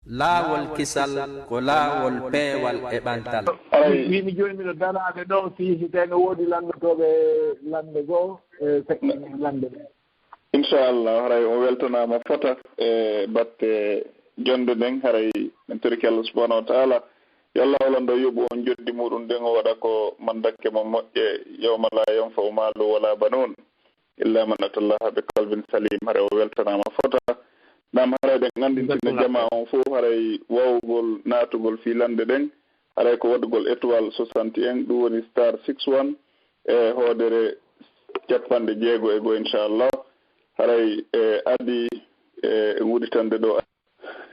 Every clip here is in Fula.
laawolkisal ko laawol peewal e ɓantal. Mimi joni miɗo daraade ɗo si teno woodi lanndotooɓe lande goo feƴƴi lande ɓe. Inch'Allah haray o weltanama fota e batte jonde nden haray min toriki Allah subhanahu wa ta'ala yo Allah holando yoɓu on joddi muɗum nden o waɗa ko mandakke mo moƴƴe yawma la yanfa'u malu wala banun illa man atallaha bi qalbin salim. Haray o weltanama fota nam haray ɗen gandintine jama on fof haray wawugol natugol fi lande ɗen haray ko waɗugol étoile 61 ɗum woni star 61 e hoodere capanɗe jeego e go inchallah haray addi e wuɗitande ɗo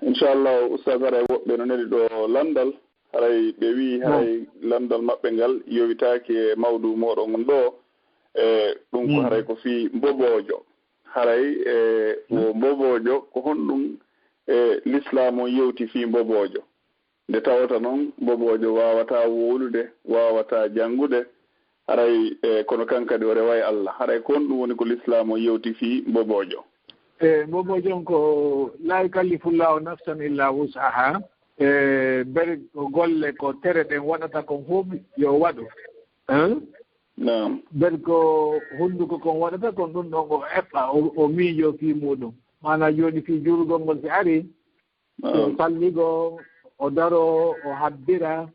inchallah oustaz haray woɓɓe no neli ɗo landal haray ɓe wi haray landal maɓɓe ngal yowitaki e mawdu moɗon ngon ɗo e ɗum ko haray ko fi mbobojo haray o mbobojo ko honɗum l'islam o yewti fi mbobojo nde tawata noon mbobojo wawata wolude wawata janngude haray kono kankadi o rewa e Allah haray ko honɗum woni ko l'islam o yewti fi mbobojo. Mbobojo on ko la yukallifullahu nafsan illa wus'aha bere ko golle ko tere ɗen waɗata kon fof yo waɗu bere ko hunnduko kon waɗata kon ɗum ɗon o eɓɓa o miijo fi muɗum mana joni fi jurugol ngol si ari salligo o daro o habbira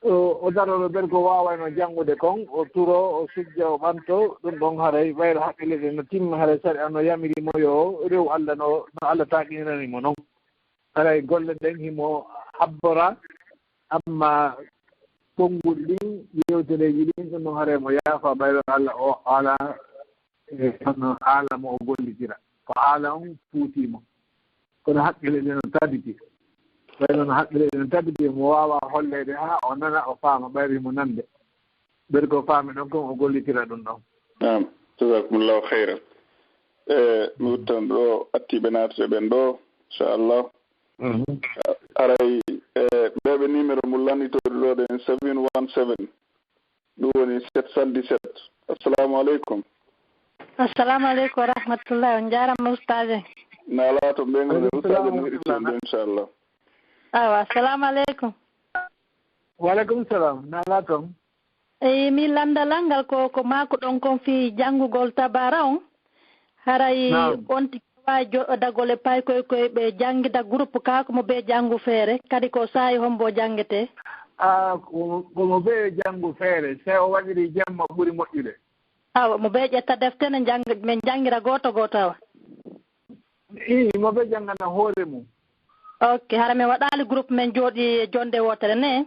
o daroro bere ko wawayno janngude kon o turo o sujja o ɓanto ɗum ɗon haray wayro haqqille ɗe no timma haray sari ano yamirimo yo rew Allah no Allah taƙinanimo noon haray golle ɗen himo habbora amma konngol ɗin yewtereji ɗin ɗum ɗon haray mo yaafa ɓayro Allah o ala no haala mo o gollitira ko haala on fuutimo kono haqqille ɗe no tabiti ɓayno no haqqille ɗe no tabiti mo wawa hollede ha o nana o faama ɓayri mo nande ɓeri ko faami ɗon kon o gollitira ɗum ɗon. Nam jasakumullahu khayran mi wuttan ɗo attiɓe naatete ɓen ɗo inchallah aray ɓeɓe numéro mo lannitode ɗo ɗen 717 ɗum woni 717. assalamu aleykum. assalamu aleykum wa rahmatullahi on jarama ustade nala to ɓengode ustade no heɗitende inchallah. awa assalamu aleykum. waleykum salam nala toon. eyi mi landalal ngal ko mako ɗon kon fi janngugol tabara on haray on wawi joɗodagol e pay koye ɓe janggida groupe kako mo ɓe janngu feere kadi ko saayi hombo janggete komo ɓe janngu feere se o waɗiri jamma ɓuri moƴƴude. awa mo ɓe ƴetta defte ne min janngira goto awa mo ɓe janngana hoore mum. ok hara min waɗali groupe men jooɗi jonde wotere ne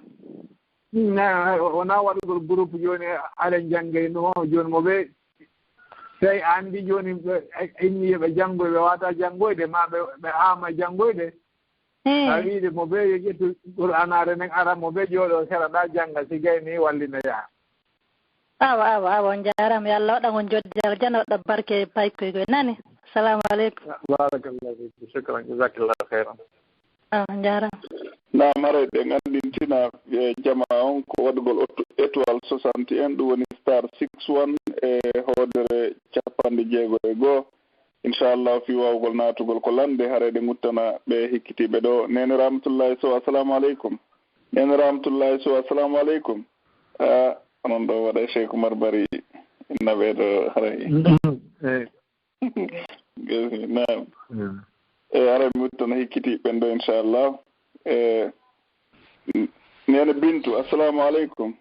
wona waɗugol groupe joni aɗen jangge no joni mo ɓe tawi andi joni inni ɓe janngoy ɓe wata janngoyde ma ɓe ama janngoyde a wiide mo ɓe ƴettu Qur'anare nden ara mo ɓe jooɗo seraɗa jannga si gayni wallina yaha. awa on jarama yo Allah waɗan on joddi aljana waɗa barke paykoy nani. assalamu aleykum. barakallahu fik shukran jazakallahu khairan. jarama nam haray ɓe gandintina jama on ko waɗugol étoile 61 ɗum woni star 61 e hoodere capanɗe jeego e goho inchallah fi wawgol natugol ko lande haray ɗe guttana ɓe hikkitiɓe ɗo nene rahmatullahi sow assalamu aleykum. nene rahmatullahi sow assalamu aleykum. onon ɗo waɗa Cheick Oumar BARRY innaɓe ɗo haray nam haray mi wuttana hikkitiɓen ɗo inchallah nene Bintu assalamu aleykum.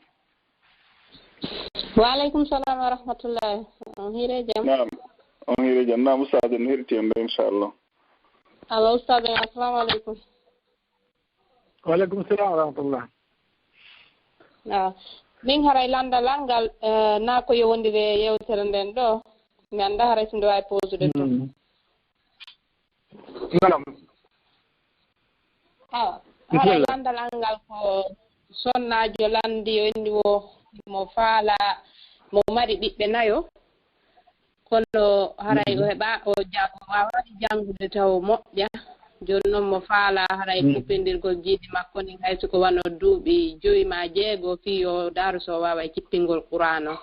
waaleykum salam wa rahmatullahi on hiire jam. nam on hiire jam nam ustade no heɗiti en ɗo inchallah. allo ustade assalamu aleykum. waleykum salam wa rahmatullah. min haray landalal ngal na ko yowondire yewtere nden ɗo mi anda haray so nde wawi posude to haray landalal ngal ko sonnajo landi o inni mo faala mo mari ɓiɓɓe nayo kono haray o heɓa o wawani janngude taw moƴƴa joni noon mo faala haray kuppindirgol jiidi makko nin hayso ko wano duuɓi 5 ma 6 fi o daaro so wawa e kippingol Qur'an o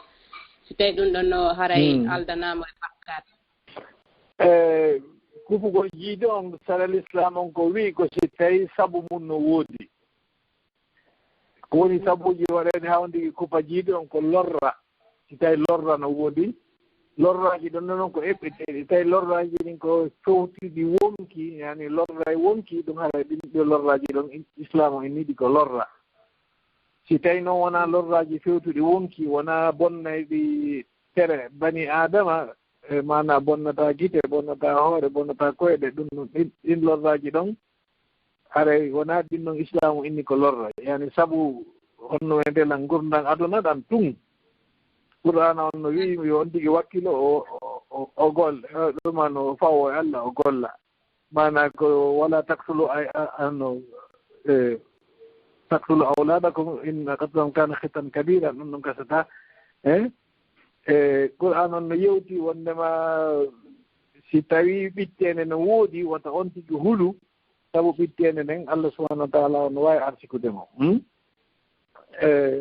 si tawi ɗum ɗon no haray aldanamo e bakkat. kufugo jiido on sara l'islam on ko wi ko si tawi sabu mum no woodi ko woni sabuji waɗede hawndi kupa jiido on ko lorra si tawi lorra no woodi lorraji ɗon noon ko eɓɓeteɗi tawi lorraji ɗin ko fewtiɗi wonki yani lorra e wonki ɗum hara ɗinɗo lorraji ɗon islam o inniɗi ko lorra si tawi noon wona lorraji fewtuɗi wonki wona bonnayɗi tere bani adama mana bonnata gite bonnata hoore bonnata koyɗe ɗum noon ɗin lorraji ɗon haray wona ɗin noon islam o inni ko lorra yani sabu honno e ndelan gurdan aduna ɗan tun qur'ana on no wi yo on tigi wakkilo o golla ɗuma no fawo e allah o golla mana ko wala taksulu ano taksulu awladakum inna qatlahum kana khitan kabira ɗum ɗum gasata qur'an on no yewti wondema si tawi ɓittene no woodi wata on tigi hulu sabu ɓittene nden allah subahanahu wa taala no wawi arsikudemo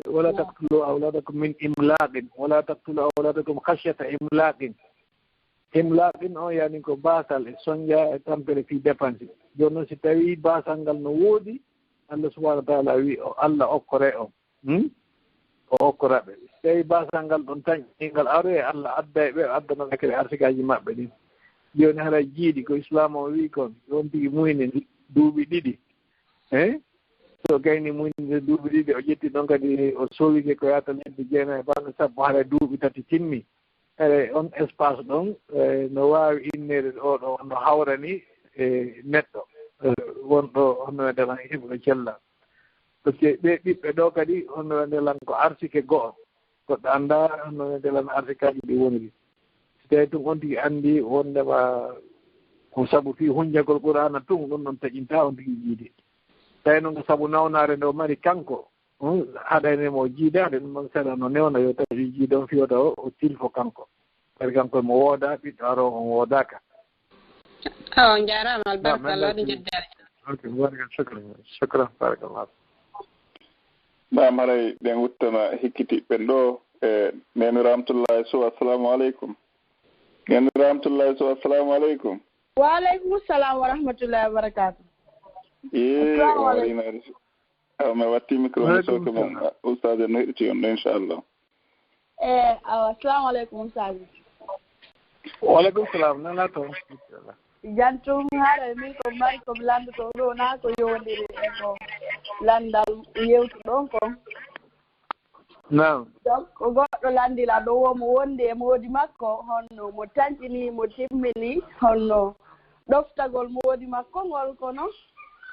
ولا تقتلوا أولادكم من إملاق ولا تقتلوا أولادكم خشية إملاق إملاق يعني كو باسال سونجا تامبل في ديبانسي جونو سي تاوي باسانغال نو وودي الله سبحانه وتعالى وي الله اوكوري او اوكورابه تاوي باسانغال دون تان نغال اري الله ادda be adda no nakere arsikaaji mabbe ni joni hara jiidi ko islam o wi kon don tigi muyne duubi didi so gayni muyne duubi didi o jetti ɗon kadi o sowike ko yata leddi jeena e balɗe sappo haɗa duuɓi tati timmi ere on espace ɗon no wawi innede oɗo no hawrani e neɗɗo wonɗo honno ndelan heɓuɗo cella par ce que ɓe ɓiɓɓe ɗo kadi honno ndelan ko arsike go'o goɗɗo anda honno ndelan arsikaji ɗi woniri so tawi tun on tigi andi wondema ko sabu fi hunjagol qur'ana tun ɗum noon taƴinta on tigi jiidi tawi noon ko sabu nawnare nde o mari kanko haɗanemo jiidade ɗum noon seeɗa no newna yo tawi jiidon fiyota o tilfo kanko kadi kanko mo wooda ɓiɗɗo aro on woodaka on jarama albarka allah ɗo jeddare ok baraka shukran barakallah ɗam haray ɗen wuttana hikkitiɓɓen ɗo e neni ramtullahi sow assalamu aleykum neni ramtullahi sow assalamu aleykum wa aleykum salam wa rahmatullahi wa barakatuh waɗinaɗe mi watti micro mi soke mon oustade no heɗiti on ɗo inchallah assalamu aleykum ustade waaleykum salam nana toon jantum haɗa min ko mari ko landuto ɗo na ko yowndiri e ko landal yewtu ɗon kon nam donc ko goɗɗo landila ɗo womo wondi e moodi makko honno mo tancini mo timmini honno ɗoftagol moodi makko ngol kono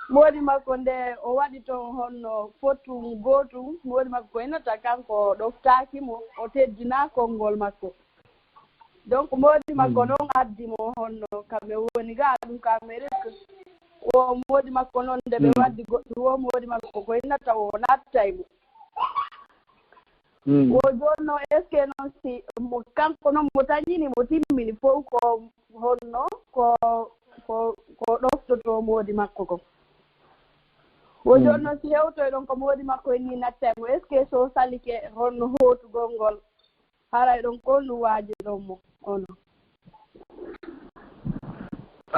moodi makko nde o waɗi toon honno fotum gootum moodi makko ko inata kanko ɗoftakimo o teddina konngol makko donc moodi makko noon addi mo honno kamɓe woni ga ɗum kamɓe risque o moodi makko noon nde ɓe waddi goɗɗum o moodi makko ko inata o nattay mo o joni noon est ce que noon si mo kanko noon mo tañini mo timmini fof ko honno ko ɗoftoto moodi makko ko o joni noon si hewtoy ɗon ko moodi makko en ni nattay mo est ce que so salike honno hootugol ngol haray ɗon ko ɗum waaji ɗon mo ono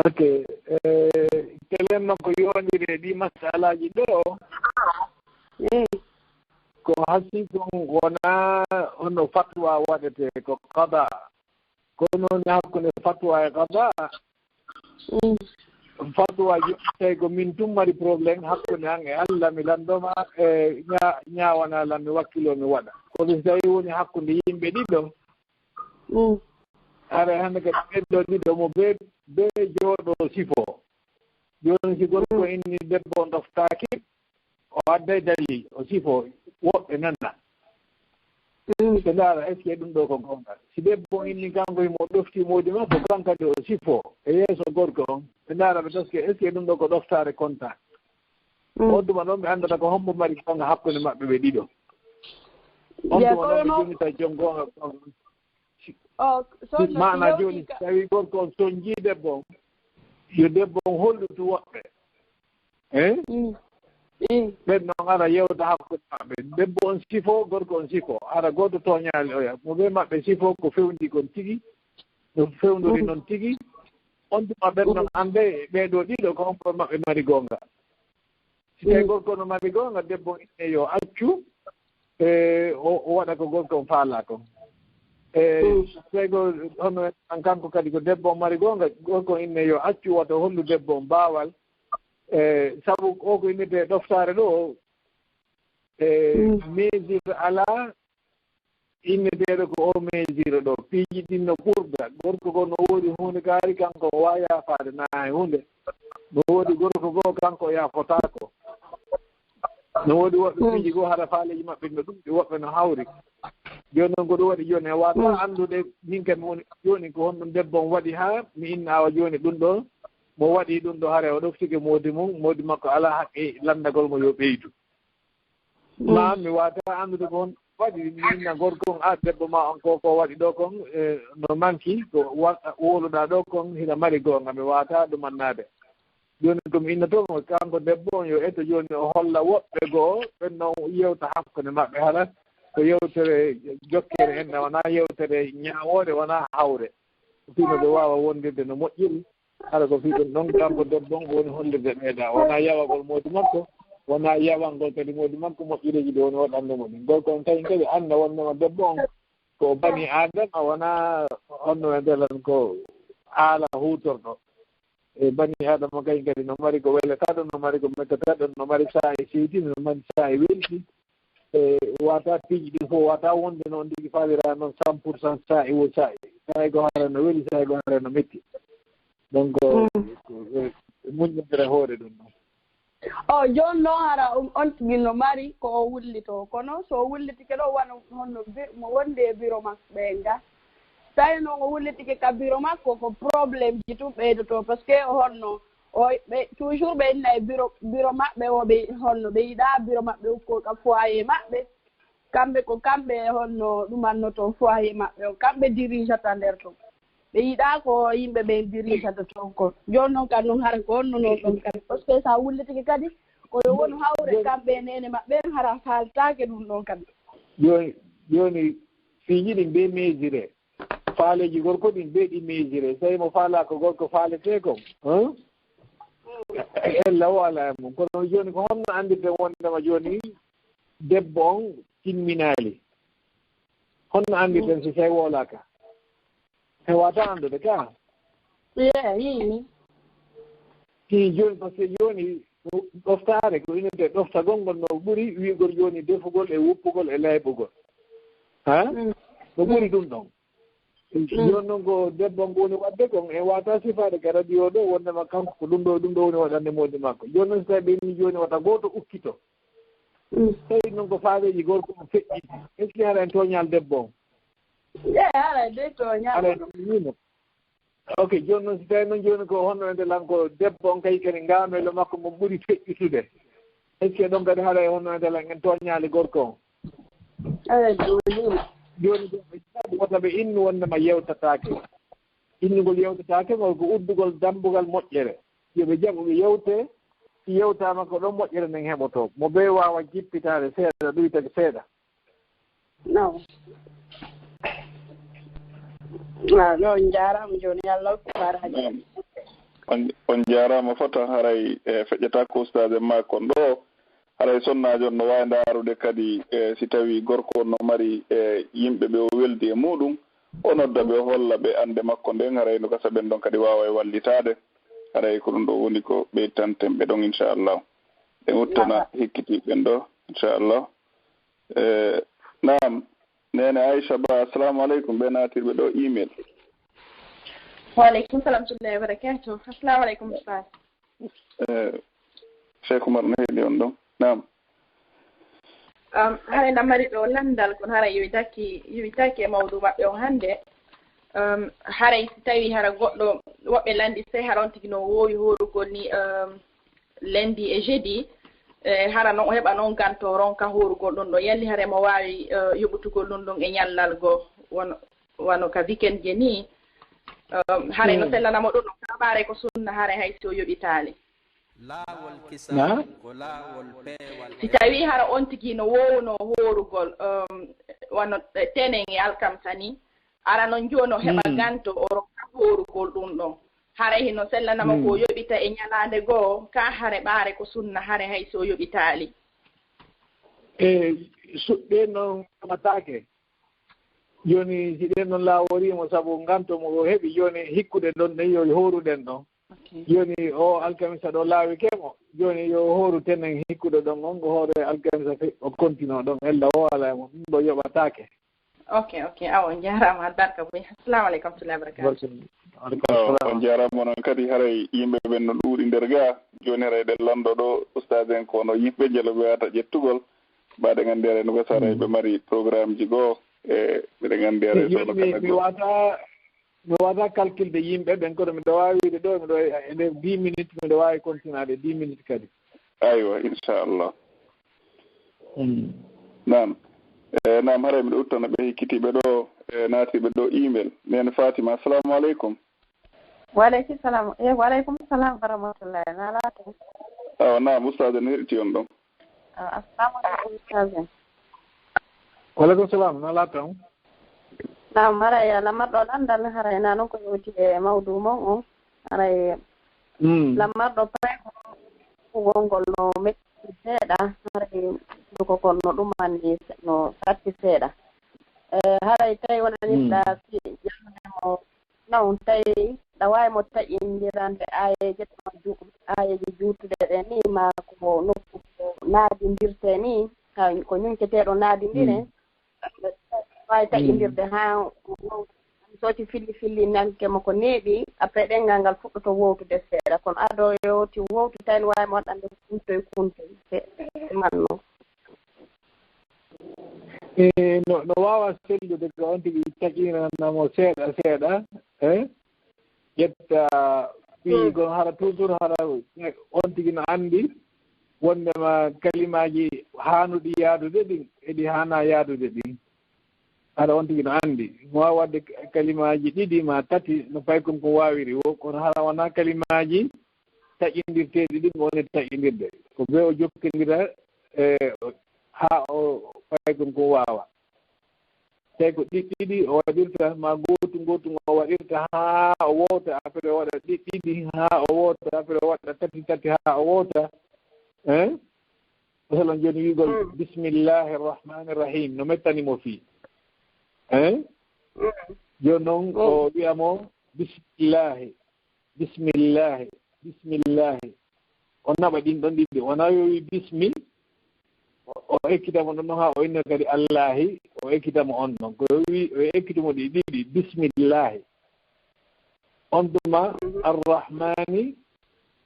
ok kelen noon ko yondiri e ɗi masalaji ɗo ko hasi ɗum wona honno fatwa waɗete ko qada kono noon hakkunde fatwa e qada fatwa tawi ko min tum mari probléme hakkunde an e allah mi landoma e ñawanalam mi wakkilo mi waɗa kono so tawi woni hakkunde yimɓe ɗiɗo ara hannde kadi ɓeɗɗo ɗiɗo mo be jooɗo sifo joni si gorko inni debbo doftaki o adday dalil o sifo woɓɓe nana ɓe ndaara est ce que ɗum ɗo ko gonga si debbo inni kanko himo ɗofti moodi makko kankadi o sifo e yeeso gorko on ɓe ndaara ɓe taske est ce que ɗum ɗo ko ɗoftare conta odduma ɗon ɓe anndata ko hombo mari gonga hakkunde maɓɓe ɓe ɗiɗo odduma ɗon ɓe jonita jom gonga mana joni tawi gorko on soñji debbo on yo debbo on hollutu woɓɓe ɓen noon ara yewta hakkude maɓɓe debbo on sifo gorko on sifo ara goto toñali oya mo ɓe maɓɓe sifo ko fewndi kon tigi no fewndori noon tigi on tuma ɓen noon annde ɓeeɗo ɗiɗo ko hompo maɓɓe mari goonga si tawi gorko no mari goonga debbo inne yo accu o waɗa ko gorko on faala ko tawi ko hono an kanko kadi ko debbo on mari goonga gorko inne yo accu wata hollu debbo on baawal sabu o ko innete ɗoftaare ɗo mesure alaa inneteeɗo ko o mesure ɗo piiji ɗin no ɓurda gorko ko no woodi hunde kaari kanko o waawi yaafaade naa e hunde no woodi gorko goo kanko o yaafotaako no woodi woɓɓe piiji goo hara faaleji maɓɓe no ɗum ɗi woɓɓe no hawri jooni noon ko ɗum waɗi jooni e waata anndude min kam woni jooni ko honɗum debbo on waɗi haa mi innaawa jooni ɗum ɗo mo waɗii ɗum ɗo hare o ɗoftike moodi mum moodi makko alaa haqqe lanndagol mo yo ɓeydu ma mi waata anndude ko hon waɗi minna gorko on debbo ma on ko waɗi ɗo kon no manki ko woluɗaa ɗo kon hina mari goonga mi waata ɗumannaade jooni komi innotomo kanko debbo on yo etto jooni o holla woɓɓe goo ɓen noon yewta hakkunde maɓɓe hala ko yewtere jokkere henne wonaa yewtere ñaawoode wonaa hawre fino ɓe waawa wondirde no moƴƴiri hara ko fii ɗum ɗon kanko debbo on woni hollirde ɓeeɗa wonaa yawagol moodi makko wonaa yawangol kadi moodi makko moƴƴireji ɗe woni waɗande mo ɗum gorko on tawi kadi annda wonnoma debbo on ko bani adama wonaa honno e ndelan ko haala huutorɗo e bani adama kañ kadi no mari ko welataɗo no mari ko mettataɗo no mari saa e seydi no mari saa e welti e wata piiji ɗi fof wata wonde noon ndigi faalira noon 100% saa e wo saa saa ko hara no weli saa ko hara no metti donc muññodira hoore ɗum noon jooni noon hara on tigi no mari ko o wullito kono so o wullitike ɗo wona honno mo wonde e bureau makko ɓe nga tawi noon o wullitike ka bureau makko ko probléme ji tum ɓeydoto par ce que honno ɓe toujours ɓe inna e bureau maɓɓe oɓe honno ɓe yiɗa bureau maɓɓe ukko ka foyer maɓɓe kamɓe ko kamɓe honno ɗumannoto foyer maɓɓe o kamɓe dirijata nder ton ɓe yiɗa ko yimɓe ɓe dirijata toon ko jooni noon kadi noon hara ko honno noon ɗon kadi par ce que sa wullitike kadi koyo woni hawre kamɓe nene maɓɓe hara haaltaake ɗum ɗon kadi jooni fiiji ɗin ɓe mesure faaleji gorko ɗin ɓe ɗi mesure so tawi mo faala ko gorko faalete ko ella o ala e mum kono jooni ko honno anndirde wondema jooni debbo on timminaali honno anndirden so tawi woolaka e wata anndude ka ti jooni par ce que jooni ɗoftaare ko inete ɗoftagol ngol no ɓuri wiigol jooni defugol e wuppugol e layɓugol no ɓuri ɗum ɗon jooni noon ko debbo ngo woni waɗde kon e wata sifaade ka radio ɗo wondema kanko ko ɗum ɗo woni waɗande moodi makko jooni noon so tawi ɓenni jooni wata gooto ukkito tawi noon ko faaweji gorko o feƴƴiti est ce que hara en tooñal debbo on hara de tooñal ok jooni noon so tawi noon jooni ko honno e ndelan ko debbo on kay kadi ngaamelo makko mo ɓuri feƴƴitude est ce que ɗon kadi hara e honno e ndelan en tooñaali gorko on jooni wota ɓe innu wondema yewtataake innugol yewtataake ngol ko uddugol dambugal moƴƴere yoɓe jaɓo ɓe yewte si yewtama ko ɗon moƴƴere nden heɓoto mo ɓe wawa jippitaade seeɗa ɗuytake seeɗa on jaarama jooni Allah baraji on jaarama fota haray feƴƴata ko ustade ma kon ɗo haray sonnajo on no wawi ndaarude kadi si tawi gorko no mari yimɓe ɓe o weldi e muɗum o nodda ɓe holla ɓe ande makko nden haray no gasa ɓen ɗon kadi wawa e wallitade haray ko ɗum ɗo woni ko ɓeytanten ɓe ɗon inchallah ɓe uttana hikkitiɓen ɗo inchallah nam nene Aisha Ba assalamu aleykum ɓe natirɓe ɗo email waaleykum salam tullahi wa barakatuh assalamu aleykum ustad Cheick Oumar no heeɗi on ɗon nam haray ndamari ɗo landal kono haray yowitaki e mawdu maɓɓe on hannde haray si tawi hara goɗɗo woɓɓe landi sey hara on tigi no woowi horugol ni lundi e jeudi hara noon o heɓa noon ganto ronka horugol ɗum ɗo yalli hara mo waawi yoɓutugol ɗum ɗon e ñallal goo wano ka weekend je ni haray no sellanamo ɗum ɗon kaɓaare ko sunna haray hay si o yoɓitaali laawolkisal ko laawol peewal si tawi hara on tigi no wowno horugol wano tenen e alkamsa ni ara noon jooni o heɓa ganto o ronka horugol ɗum ɗon hare hino sellanama ko yoɓita e ñalande goo ka hare ɓaare ko sunna hare hay so yoɓitaali suɗɗe noon matake joni si ɗen noon laaworimo sabu ngantomo o heɓi joni hikkude ɗon ɗen yo horuɗen ɗon joni o alkamisa ɗo laawi kemo joni yo horu tenen hikkude ɗon on ko hoore alkamisa o continue ɗon ella o ala mo ɗum ɗo yoɓatake ok awo jarama barka boy assalamu aleykum wa rahmatullahi on jarama noon kadi haray yimɓe ɓen no ɗuuɗi nder ga joni haray ɗen lanɗo ɗo oustade en kono yimɓe jelo ɓe wata ƴettugol mbaɗe gandere no gasara ɓe mari programme ji goo e mbiɗa gandere mi wata calculde yimɓe ɓen kono miɗo wawi wiide ɗo miɗo e nder 10 minutes miɗo wawi continuade 10 minutes kadi aywa inchallah nam nam haray miɗo uttana ɓe hikkitiɓe ɗo e naatiɓe ɗo email nene Fatima assalamu aleykum waleykum salam waleykum salam wa rahmatullahi nalato awa nam oustade no heɗiti on ɗon assalamu aleykum oustade waleykum salam nalato nam haray lamarɗo landal haray na noon ko yewti e mawdu mon on haray lamarɗo paygol no metti seeɗa haray ko kon no ɗumandi no satti seeɗa haray tawi wonaniɗa si jannemo naw tawi ɗa wawi mo taƴindirande ayeji juutude ɗe ni ma ko nokku ko naadindirte ni ko ñunketeɗo naadindire wawi taƴindirde ha soti filli nankemo ko neeɓi après ɗengal ngal fuɗɗoto wowtude seeɗa kono aɗo yewti wowtu tawi wawi mo waɗande kuntoy manno no wawa sellude ko on tigi taƴinanamo seeɗa ƴetta ɓii gon hara toujours hara on tigi no anndi wondema kalimaji hanuɗi yaadude ɗin eɗi hana yaadude ɗin hara on tigi no anndi mo wawi wadde kalimaji ɗiɗi ma tati no fay kon ko wawiri o kono hara wona kalimaji taƴindirteɗi ɗin woni taƴindirde ko be o jokkindira ha o fay kon ko wawa tawi ko ɗiɗɗiɗi o waɗirta ma gotu o waɗirta ha o wowta après o waɗa ɗiɗɗiɗi ha o wowta après o waɗa tati ha o wowta masalan joni wigol bisimillahi arrahmani irrahim no mettanimo fii joni noon o wiyamo bisimillahi o naɓa ɗin ɗon ɗiɗi wona yowi bismi o ekkitamo ɗon ɗon ha o inno kadi allahi o ekkitamo on ɗon ko wi o ekkitamo ɗi ɗiɗi bisimillahi on tuma arrahmani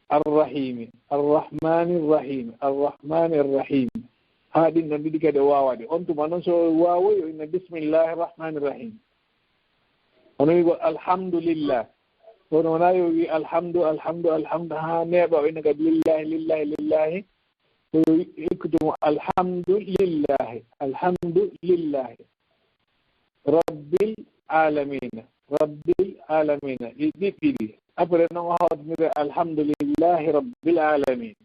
arrahimi ha ɗin ɗon ɗiɗi kadi o wawaɗe on tuma noon so wawoy o inna bisimillahi arrahmani irrahim ono wigo alhamdulillah kono wona yo wi alhamdu ha neeɓa o inna kadi lillahi ko ekkitumo alhamdulillahi rabbil alamina ɗi ɗiɗɗiɗi après noon o hawtinire alhamdulillahi rabbil alamin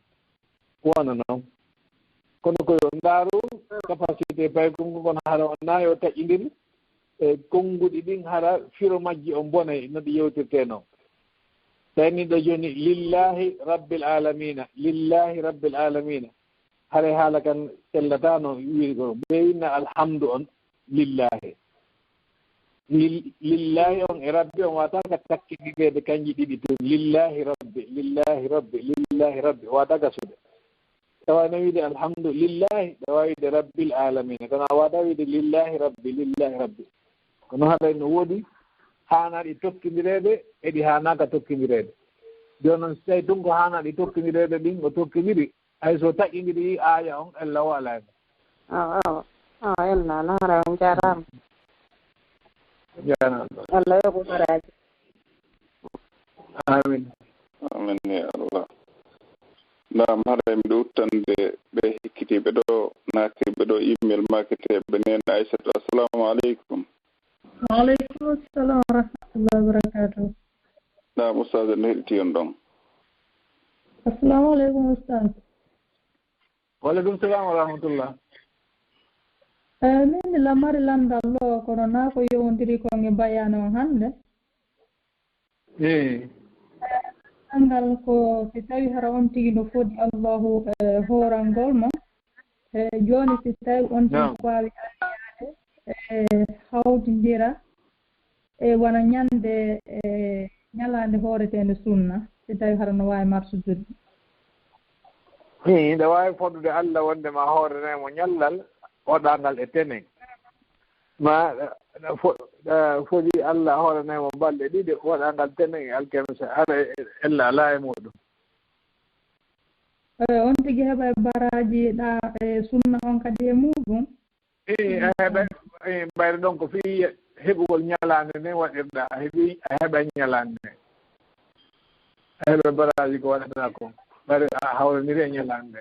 wona noon kono koyo ndaaru capacité pay konko kono hara wona yo taƴidir e konnguɗi ɗin hara firo majji o bonay no ɗi yewtirte noon tawni ɗo joni lillahi rabbil alamina hare haala kan sellatano wiiri ko ɓe winna alhamdu on lillahi on e rabbi on wataka takkiɗiɗede kanji ɗiɗi toon lillahi rabbi wata gasude tawano wiide alhamdu lillahi ɗawa wiide rabbil alamina kono a wata wiide lillahi rabbi kono haɗa no woodi hanaɗi tokkidirede eɗi hanaka tokkidirede joni noon so tawi tun ko hanaɗi tokkidirede ɗin o tokkidiri hay so taƴidiri aya on ella o alani ella alara on jarama Allah yoɓu baraji amin ya Allah ndam haɗa miɗo uttande ɓe hikkitiɓe ɗo natirɓe ɗo email maketeɓe nene Aissatou assalamu aleykum waaleykum assalam wa rahmatullahi wa barakatuh ndam oustade no heɗiti on ɗon assalamu aleykum oustade waaleykum salam wa rahmatullah min lamari landal ɗo kono na ko yowdiri kon e Bayaana on hannde angal ko si tawi hara on tigi no fodi Allahu horangol mo joni si tawi on tigi wawi anniyade hawtindira wana ñande ñalande hooretende sunna si tawi hara no wawi marsudude nde wawi foddude Allah wonde ma hoorenemo ñallal oɗangal e tenen ma fodi Allah hoorenemo balɗe ɗiɗi waɗangal tenen e alkemisa ara ella ala e muɗum on tigi heɓa baraji ɗa sunna on kadi e muɗum heɓe ɓayde ɗon ko fii heɓugol ñalande nden waɗirɗa a heɓa ñalande nde heɓe baraji ko waɗata ko ɓayde a hawraniri e ñalande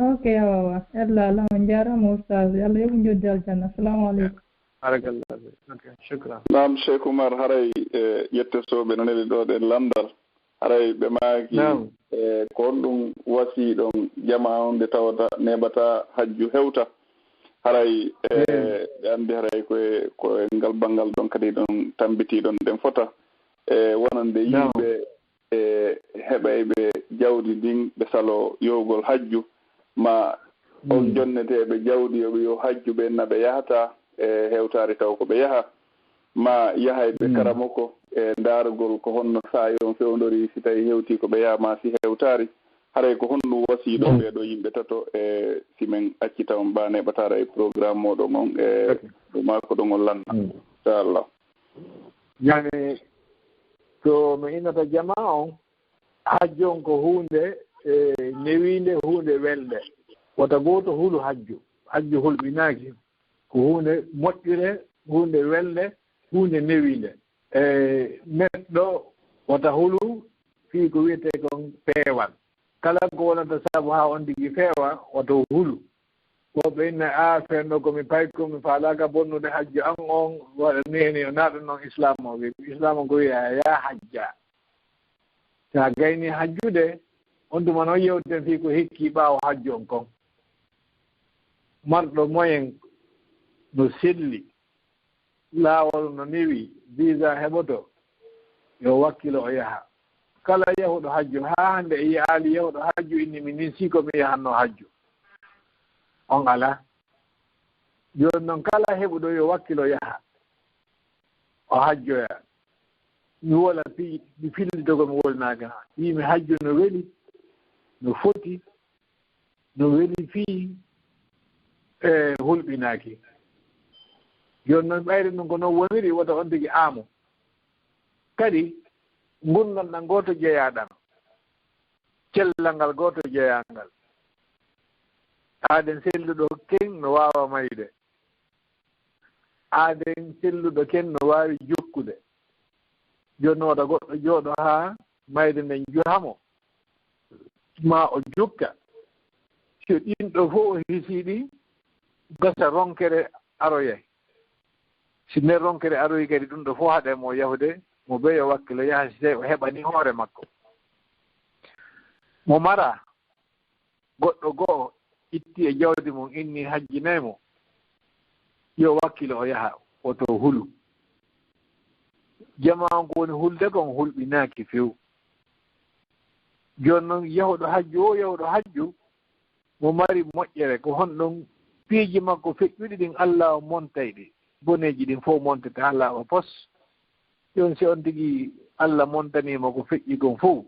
ok wawa Allah on jarama oustaz Allah yoɓu joddi aljanna assalamu aleykum barakallah ok shukran nam Cheick Oumar haray ƴettesoɓe no neli ɗo ɗe lamdal haray ɓe maaki ko on ɗum wasi ɗon jama on nde tawata neɓata hajju hewta haray ɓe anndi haray koye ngal banngal ɗon kadi ɗon tambitiɗon ɗen fota wonande yimɓe heɓayɓe jawdi ndin ɓe salo yowgol hajju ma on jonneteɓe jawdi yoɓe yo hajju ɓe na ɓe yahata hewtare taw ko ɓe yaha ma yahayɓe karamo ko ndaargol ko honno saa on fewndori si tawi hewti ko ɓe yaha ma si hewtari haray ko honɗum wasiɗo ɓeɗo yimɓe tato simen accita on mba neɓatara e programme moɗon on ɗo mako ɗon on lanna inchallah yani to mi innata jama on hajju on ko hunde newinde hunde welɗe wota goto hulu hajju hulɓinaki ko hunde moƴƴire hunde welɗe hunde newinde neɗɗo wota hulu fii ko wiyete kon peewal kala ko wonata sabu ha on tigi feewa woto hulu woɓɓe inna a fenno komi payko mi faalaka bonnude hajju an on waɗa neni o naɗa noon islam o wi islam o ko wiya ya hajja sa gayni hajjude on tuma noon yewten fii ko hekki ɓaawo hajju on kon marɗo moyen no selli laawol no newi visa heɓoto yo wakkilo o yaha kala yahuɗo hajju ha hande e yaali yahuɗo hajju inni mi nin siko mi yahanno hajju on ala joni noon kala heɓuɗo yo wakkilo yaha o hajjoya mi wola mi fillito ko mi wolnaka ha yimi hajju no weeli no foti no weeli fii hulɓinaki joni noon ɓayde ɗum ko noon woniri wota on tigi aamo kadi gurdal goto jeeyaɗam cellal ngal goto jeeyangal aaden selluɗo ken no wawa mayde aaden selluɗo ken no wawi jokkude joni wota goɗɗo jooɗo ha mayde nden juhamo ma o jukka so ɗinɗo fof o hisiɗi gasa ronkere aroyay si nder ronkere aroyi kadi ɗum ɗo fof haɗe mo yahude mo ɓeyo wakkilo yaha si tawi o heɓani hoore makko mo mara goɗɗo go'o itti e jawdi mum inni hajjinaymo yo wakkilo o yaha oto hulu jama on ko woni hulde kon hulɓinaki few joni noon yahuɗo hajju mo mari moƴƴere ko honɗon piiji makko feƴƴuɗi ɗin Allah o montay ɗi boneji ɗin fof montete ha laaɓa pos joni si on tigi Allah montanima ko feƴƴi kon fof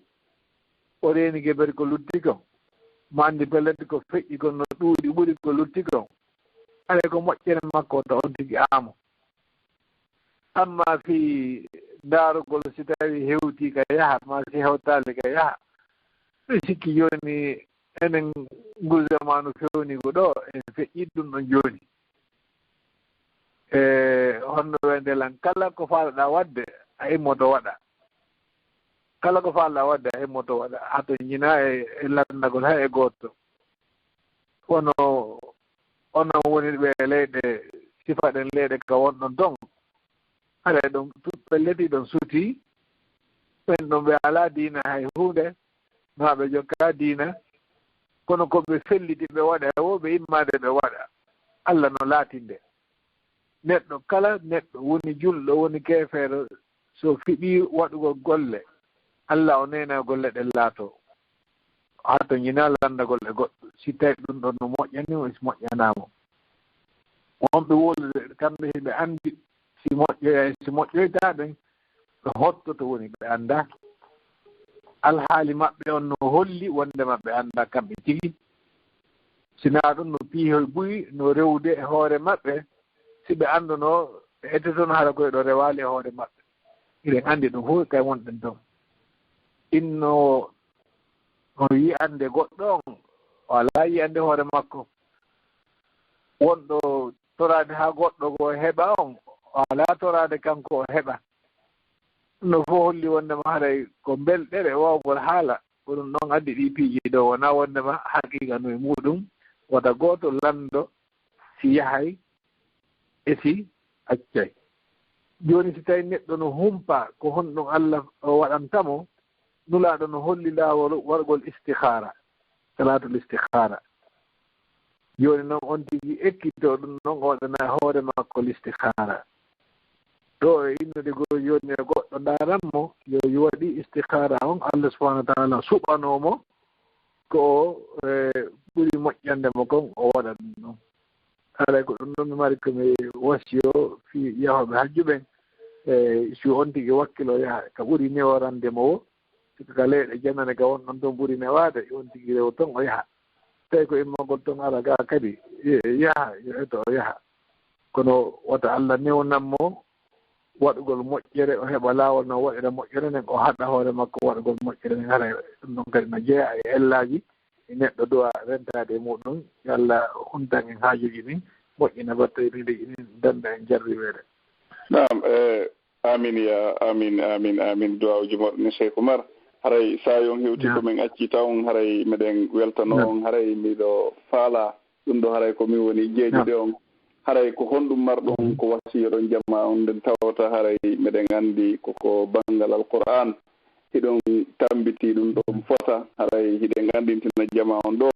o reeni geɓere ko lutti kon mo andi pellete ko feƴƴi kon no ɗuuɗi ɓuri ko lutti kon alay ko moƴƴere makko to on tigi aamo amma fi daarugol si tawi hewti ka yaha ma si hewtali ka yaha mi sikki joni enen ngol zamanu fewnigo ɗo en feƴƴit ɗum ɗon joni honno wendelan kala ko faalaɗa wadde a immoto waɗa kala ko faalaɗa wadde a immoto waɗa hato ñina e landagol hay e goto wono onon woni ɓe leyɗe sifaɗen leyɗe ka wonɗon ton haɗa ɗum ɓe leti ɗon suuti ɓen ɗon ɓe ala diina hay hunde ma ɓe jokka diina kono koɓe felliti ɓe waɗa wo ɓe immade ɓe waɗa Allah no laatinde neɗɗo kala neɗɗo woni julɗo woni keefeero so fiɓi waɗugol golle Allah o nena golle ɗe laato hato ñina landagol e goɗɗo si tawi ɗum ɗon no moƴƴani o si moƴƴanamo wonɓe wolude kamɓe ɓe anndi si moƴƴoytaɓen ɓe hottoto woni ɓe annda alhaali maɓɓe on no holli wonde maɓɓe annda kamɓe tigi sinaa ɗum no piihoy ɓuyi no rewde e hoore maɓɓe si ɓe annduno ɓe ettetono hara koye ɗo rewaali e hoore maɓɓe iɗen anndi ɗum fof kay wonɗen toon inno no yiyande goɗɗo on o alaa yiyande hoore makko wonɗo toraade haa goɗɗo ko heɓa on o alaa toraade kanko o heɓa no fof holli wondema haray ko belɗere wawgol haala ko ɗum ɗon addi ɗi piiji ɗo wonaa wondema haqiqa no e muɗum wata gooto lanndo si yahay e si accay jooni si tawi neɗɗo no humpa ko honɗum Allah o waɗantamo nulaaɗo no holli laawol wargol istihara salatul istihara jooni noon on tigi ekkito ɗum noon o waɗana hoore makko l'istihara ɗo e innude goo jooni e goɗɗo ndaaranmo yo waɗi istihara on Allah subahanahu wa taala suɓanoomo ko ɓuri moƴƴandemo kon o waɗa ɗum noon haɗa ko ɗum ɗon mi mari komi wasiyo fi yahoɓe hajjuɓen si on tigi wakkilo yaha ka ɓuri neworandemo o siko ka leyɗe jannane ka won ɗon toon ɓuri newaade on tigi rew toon o yaha tawi ko immagol toon ara ga kadi yaha yo eto o yaha kono wata Allah newnanmo waɗugol moƴƴere o heɓa laawol no waɗira moƴƴere nden o haɗa hoore makko waɗugol moƴƴere nden hara ɗum ɗon kadi no jeeya e ellaji e neɗɗo duwa rentade e muɗum yo Allah huntan en haajuji ɗin moƴƴina battoyɗide inin danda en jarriweede naam amin ya amin duwawji moɗon Cheick Oumar haray sa yon hewti komin acci taw haray meɗen weltano on haray miɗo faala ɗum ɗo haray komin woni jeejuɗe on haray ko honɗum marɗon ko wasiyoɗon jamma on nden tawata haray meɗen anndi koko banngal alqur'an hiɗon tambiti ɗum ɗon fota haray hiɗen anndintina jama on ɗo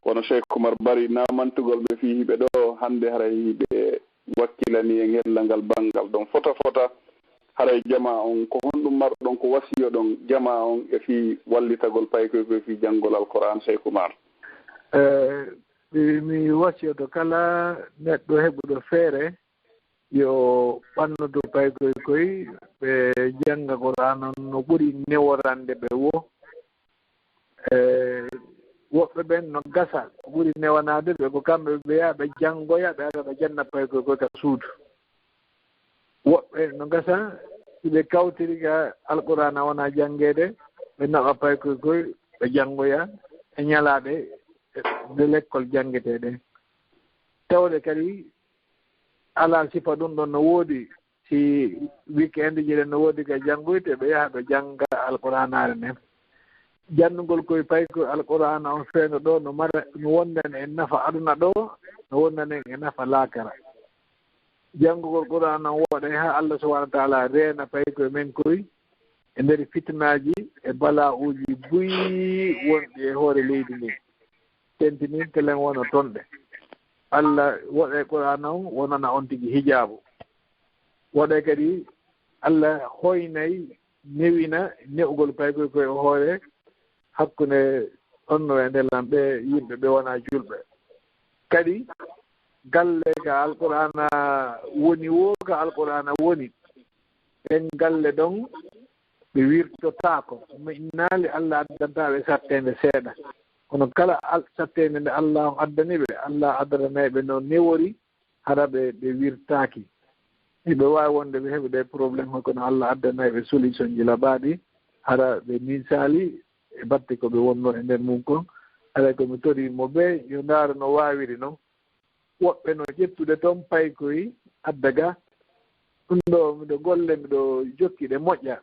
kono Cheick Oumar BARRY namantugol ɓe fii hiɓe ɗo hannde haray hiɓe wakkilani en hellal ngal banngal ɗon fota haray jama on ko honɗum marɗon ko wasiyoɗon jama on e fii wallitagol paykoy koye fii janngol alqur'an Cheick Oumar mi wasiyoto kala neɗɗo heɓuɗo feere yo ɓannudu paykoy koy ɓe jannga qur'an on no ɓuri neworande ɓe wo woɓɓe ɓen no gasa ko ɓuri newanaade ɓe ko kamɓe ɓe yaha ɓe janngoya ɓe ara ɓe janna paykoy koy ka suudu woɓɓe no gasa si ɓe kawtiri ka alqur'ana wona janngeede ɓe naɓa paykoy koy ɓe janngoya e ñalaaɗe de l'école janngeteeɗe tawde kadi alaa sifa ɗum ɗon no woodi si weekend ji ɗen no woodi ka janngoyte ɓe yaha ɓe jannga alqur'anaare nden janndugol koye paykoy alqur'ana on feeno ɗo no mara no wondan en nafa aduna ɗo no wondan en e nafa laakara janngugol qur'ana on wooɗa haa Allah subahanahu wa taala reena paykoye men koye e ndeer fitnaaji e bala uji buyi wonɗi e hoore leydi ndi tentini telen wono tonɗe Allah waɗe qur'ana on wonana on tigi hijaabu waɗe kadi Allah hoynayi newina ne'ugol paykoy koye hoore hakkunde onno e ndelan ɓe yimɓe ɓe wona julɓe kadi galle ka alqur'ana woni wo ka alqur'ana woni ɓen galle ɗon ɓe wirtotaako mi innaali Allah addantaɓe sattende seeɗa kono kala sattende nde Allah on addani ɓe Allah addananayi ɓe no newori hara ɓe wirtaaki ɓe waawi wonde ɓe heɓi ɗe probléme hoy kono Allah addanayi ɓe solution ji laɓaaɗi hara ɓe misali e batte ko ɓe wonno e nder mum kon haɗa komi toriimo ɓe yo ndaaro no waawiri noon woɓɓe no ƴettude toon paykoy adda ga ɗum ɗo miɗo golle miɗo jokki ɗe moƴƴa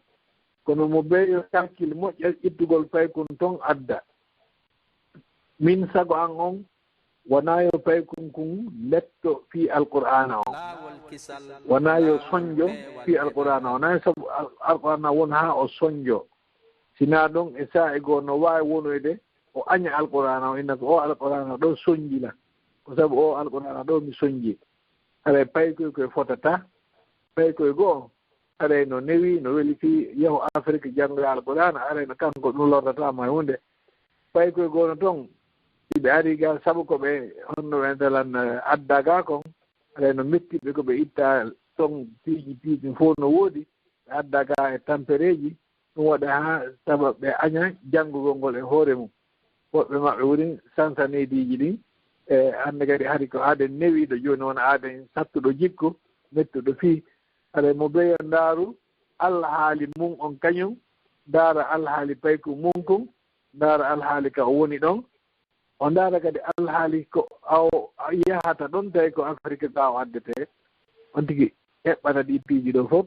kono mo ɓe yo calcule moƴƴa ƴettugol paykon toon adda min sago an on wona yo paykon kon letto fii alqur'ana o wona yo soñjo fii alqur'ana o wona yo sabu alqur'ana won haa o soñjo sinaa ɗon e saa e goo no waawi wonoyde o aña alqur'ana o inna ko o alqur'ana ɗo soñjila ko sabu o alqur'ana ɗo mi soñji haɗa paykoy koye fotata paykoye goo are no newi no weli fi yahu Afrique janggo alquran are no kanko dum lordata ma hunde pay ko gono ton ɓe ari ga sabu ko ɓe honno wendelan addaga kon are no mettiɓe ko ɓe itta ton piiji fof no woodi ɓe addaga e tampereji ɗum waɗa ha saba ɓe aña janngugol ngol e hoore mum woɓɓe maɓɓe woni sansanediji ɗin e hannde kadi hari ko aaden newiɗo jooni wona aaden sattuɗo jikku mettuɗo fii aɗa mo beyo ndaaru Allah haali mum on kañum ndaara Allah haali payku mum kon ndaara Allah haali ka o woni ɗon o ndaara kadi Allah haali ko aw yahata ɗon tawi ko Afrique ka o addete on tigi heɓɓata ɗi piiji ɗo fof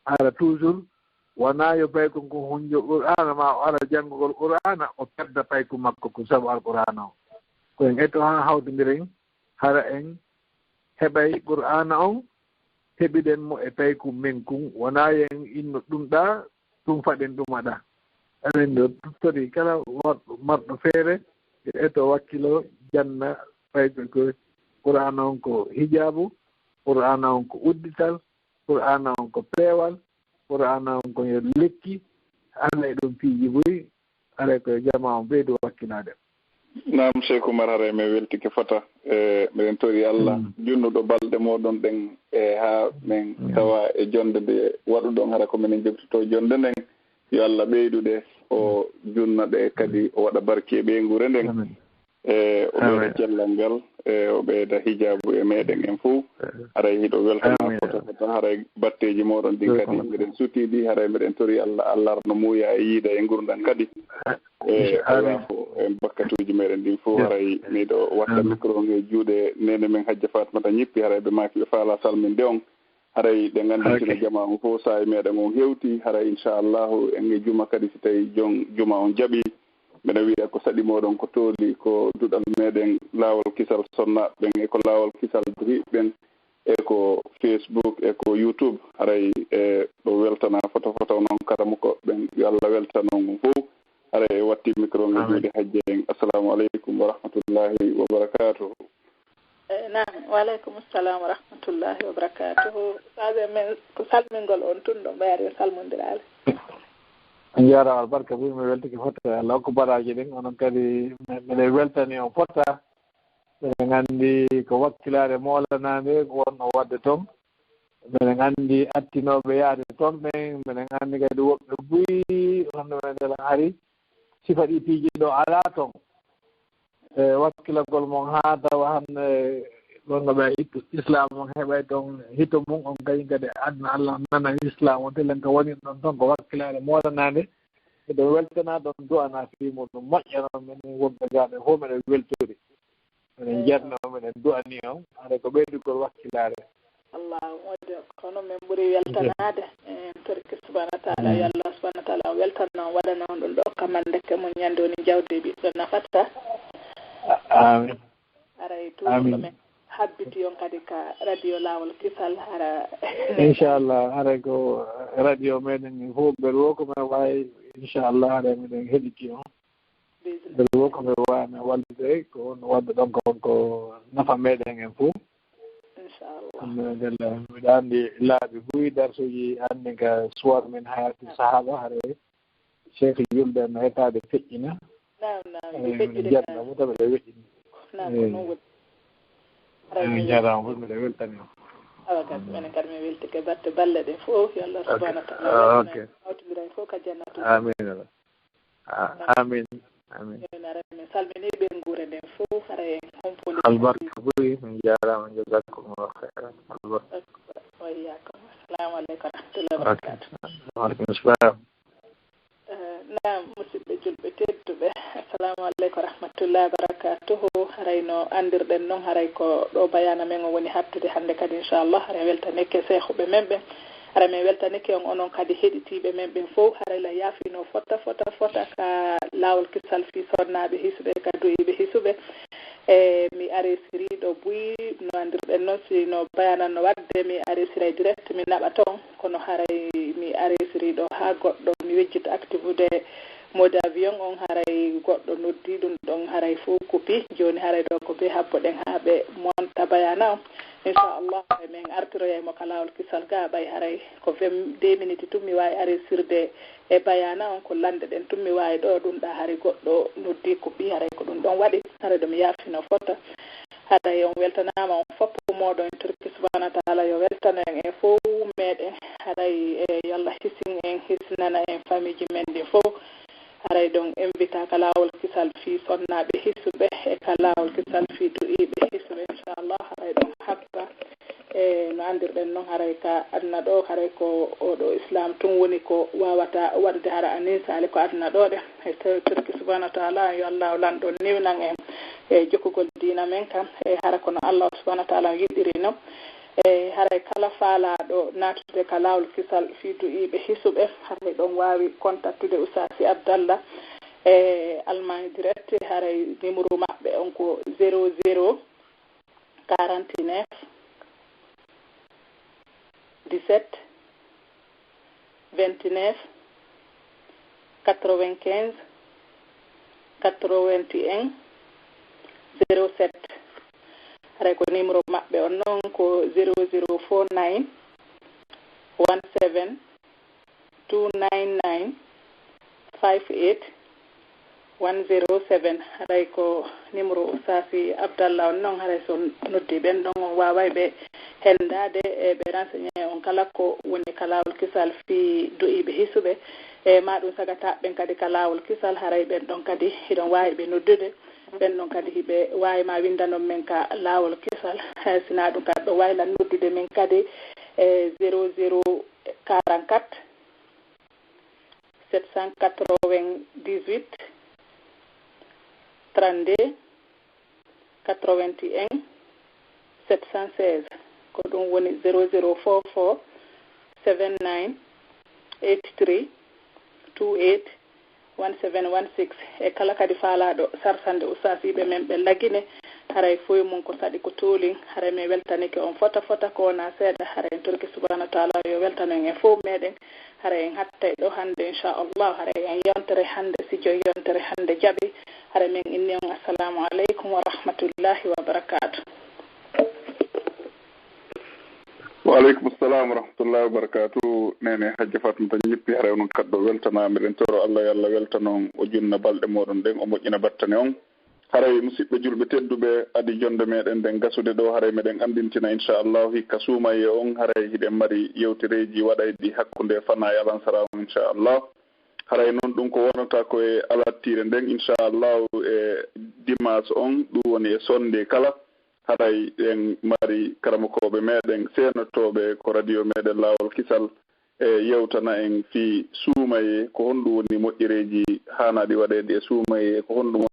ara toujours wona yo payku ko hunjo qur'ana ma o ara janngugol qur'ana o perda payku makko ko sabu alqur'ana o koyen etto ha hawtodiren hara en heɓay qur'ana on heɓiɗen mo e payku men kum wona yen inno ɗumɗa ɗum faɗen ɗumaɗa aɗen ɗo tori kala waɗɗo marɗo feere etto wakkilo janna payku ko qur'ana on ko hijabu qur'ana on ko uddital qur'ana on ko peewal qur'ana on ko yo lekki Allah e ɗum piiji boyi ara ko jama on ɓeydo wakkilade nam Cheick Oumar hare mi weltike fota miɗen tori Allah junnuɗo balɗe moɗon ɗen e ha min tawa e jonde nde waɗuɗon hara ko minen jogtoto jonde nden yo Allah ɓeyduɗe o junnaɗe kadi o waɗa barki e ɓeygure nden o ɓeyda cellal ngal o ɓeyda hijabu e meɗen en fo haray hiɗo weltana fota haray batteji moɗon ɗin kadi miɗen sutiɗi haray miɗen tori Allah Allah arno muuya e yiida e gurdam kadi ala fo en bakkatuji meɗen ɗin fo haray miɗo watta micro nge juuɗe nene men Hajja Fatmata ñippi haray ɓe maki ɓe faala salminde on haray ɗe ganditino jama on fof sa e meɗen on hewti haray Incha'Allahu en e juma kadi si tawi jon juma on jaaɓi mbeɗa wiya ko saɗi moɗon ko tooli ko duɗal meɗen laawol kisal sonnaɓe ɓen e ko laawol kisal hiɓɓen e ko Facebook e ko YouTube haray e ɗo weltana foto noon karamu ko ɓen yo Allah weltanon on fof haray watti micro nge juuɗe Hajja en assalamu aleykum wa rahmatullahi wa barakatuhu nam waaleykum assalam wa rahmatullahi wa barakatuhu saɓe men ko salmingol on tun ɗo mbayari salmodirale on jarama albarka ɓuri mi weltike fotta Allah hokku baraji ɗin onon kadi miɗen weltani on fotta miɗen gandi ko wakkilare molanade wonno wadde toon miɗen gandi attinoɓe yaade toon ɓen miɗen gandi kadi woɓɓe buyi honno wendela hari sifa ɗi piiji ɗo ala toon e wakkilagol mon ha tawa hanne gonga ɓe islam on heɓay toon hito mum on kañum kadi adna Allah nana islam on tellen ko woni ɗon toon ko wakkilare molanade eɗo weltana ɗon du'ana fi muɗum moƴƴanon minen wonɓe gaɓe fof miɗen weltori minen jerno minen du'ani on haɗa ko ɓeydugol wakkilare Allah moƴƴo kono min ɓuuri weltanade en torki subahana taala yo Allah subahana taala weltanno on waɗana on ɗum ɗo kamandeke mum ñande woni jawde ɓiɗɗo nafata amin aray tuuɗo men habbiti on kadi ka radio laawol kisal hara Inch'Allah haray ko radio meɗen fof ɓeɗe wo ko men wawi Inch'Allah haɗa miɗen heɗiki on ɓeɗe wo ko men wawimi wallude ko on wadde ɗon ko nafa meɗen en fof Inchallah mbiɗa anndi laaɓi buyi darsuji anndi ka suwar men hayati sahaba haɗa Cheikh julde no hettade feƴƴina jeɗɗo mo tawi ɗe weƴƴini jarama fof mbiɗa weltani o awa gasi minen kadi mi weltike batte balle ɗe fof yo Allah subahana taala hawtodiren fof ka jannatu amin amin amin min salmini ɓe guure nden fof hara en hompude albarka ɓuri min jarama jazakumullahu khairan albarka wayyakum assalamu aleykum warahmatullahi wabarakatu waaleykum salam nam musidɓe julɓe tedduɓe assalamu aleykum warahmatullahi wabarakatuhu harayno andirɗen noon haray ko ɗo bayana men o woni hattude hannde kadi inchallah haray weltanike seehuɓe men ɓen hara min weltanike on onon kadi heɗitiɓe men ɓen fof haray la yaafino fota ka laawol kisal fi sonnaɓe hisuɓe ka duyiɓe hisuɓe e mi aresiriɗo buyi no andirɗen noon sino bayanan no wadde mi aresiray direct mi naɓa toon kono haray mi aresiriɗo ha goɗɗo mi wejjita activude mode avion on haray goɗɗo noddi ɗum ɗon haray fof kupi joni haray ɗo ko be habbo ɗen ha ɓe monta bayana o Incha'Allah min artiroyaymo ka laawol kisal ga ɓay haray ko 22 minutes tummi wawi aresirde e bayana on ko lande ɗen tummi wawi ɗo ɗum ɗa haray goɗɗo noddi ko ɓi haray ko ɗum ɗon waɗi haray ɗum yaafino fota haray on weltanama on foppo moɗon en turki subhanahu wa taala yo weltano en e fof meɗen haray e yallah hisin en hisnana en famille ji men ɗi fof haray ɗon invita ka laawol kisal fi sonnaɓe hisuɓe e ka laawol kisal fi du'iɓe hisuɓe inchallah haray ɗon habba e no andirɗen noon haray ka aduna ɗo haray ko oɗo islam tun woni ko wawata waɗde hara anisali ko aduna ɗo ɗe e turki subhanahu wa taala yo allah lanɗon niwnan en e jokkugol dina men kam e hara kono allah subhanahu wa taala yiɗiri no e haray kala faalaɗo natude ka laawol kisal fi du'iɓe hisuɓe haray ɗon wawi contactude Oustaz Abdallah e Allemagne direct haray numéro maɓɓe on ko 00 49 17 29 95 81 07 haray ko numéro maɓɓe on noon ko 0049 17 299 58 107 haray ko numéro Oustaz Abdallah on noon haray so noddi ɓen ɗon on waway ɓe hendade e ɓe renseigné on kala ko woni ka laawol kisal fi du'iɓe hisuɓe e ma ɗum sagata ɓen kadi ka laawol kisal haray ɓen ɗon kadi hiɗon wawi ɓe noddude ɓen ɗon kadi hiɓe wawi ma windanon men ka laawol kisal sina ɗum kadi ɗo wayla noddude men kadi e 0044 798 32 81 716 ko ɗum woni 0044 79 83 28 1716 e kala kadi faalaɗo sarsande ustasiɓe men ɓe lagine haray foye mum ko saɗi ko toolin haray min weltanike on fota ko wona seeɗa haray en turki subhanahu wa taala yo weltano en fof meɗen haray en hattay ɗo hannde inchallah haray en yontere hannde si joyi yontere hannde jaaɓi haray min inni on assalamu aleykum wa rahmatullahi wa barakatuh. Waaleykum assalam wa rahmatullahi wa barakatuh. Nene hajja Fatmata ñippi haray on kaddo weltanama den toro Allah yalla weltanon o junna balde modon den o moƴƴina battane on haray musidɓe julɓe tedduɓe adi jonde meɗen den gasude ɗo haray meɗen andintina inchallah hikka suumaye on haray hiɗen mari yewtereji waɗayɗi hakkude fana yalansara on inchallah haray noon ɗum ko wonata koye alattire nden inchallah e dimanche on ɗum woni e sonde kala haray en mari karamokoɓe meɗen senotoɓe ko radio meɗen laawol kisal e yewtana en fi suumaye ko honɗum woni moƴƴereji hanaɗi waɗede e suumaye ko honɗum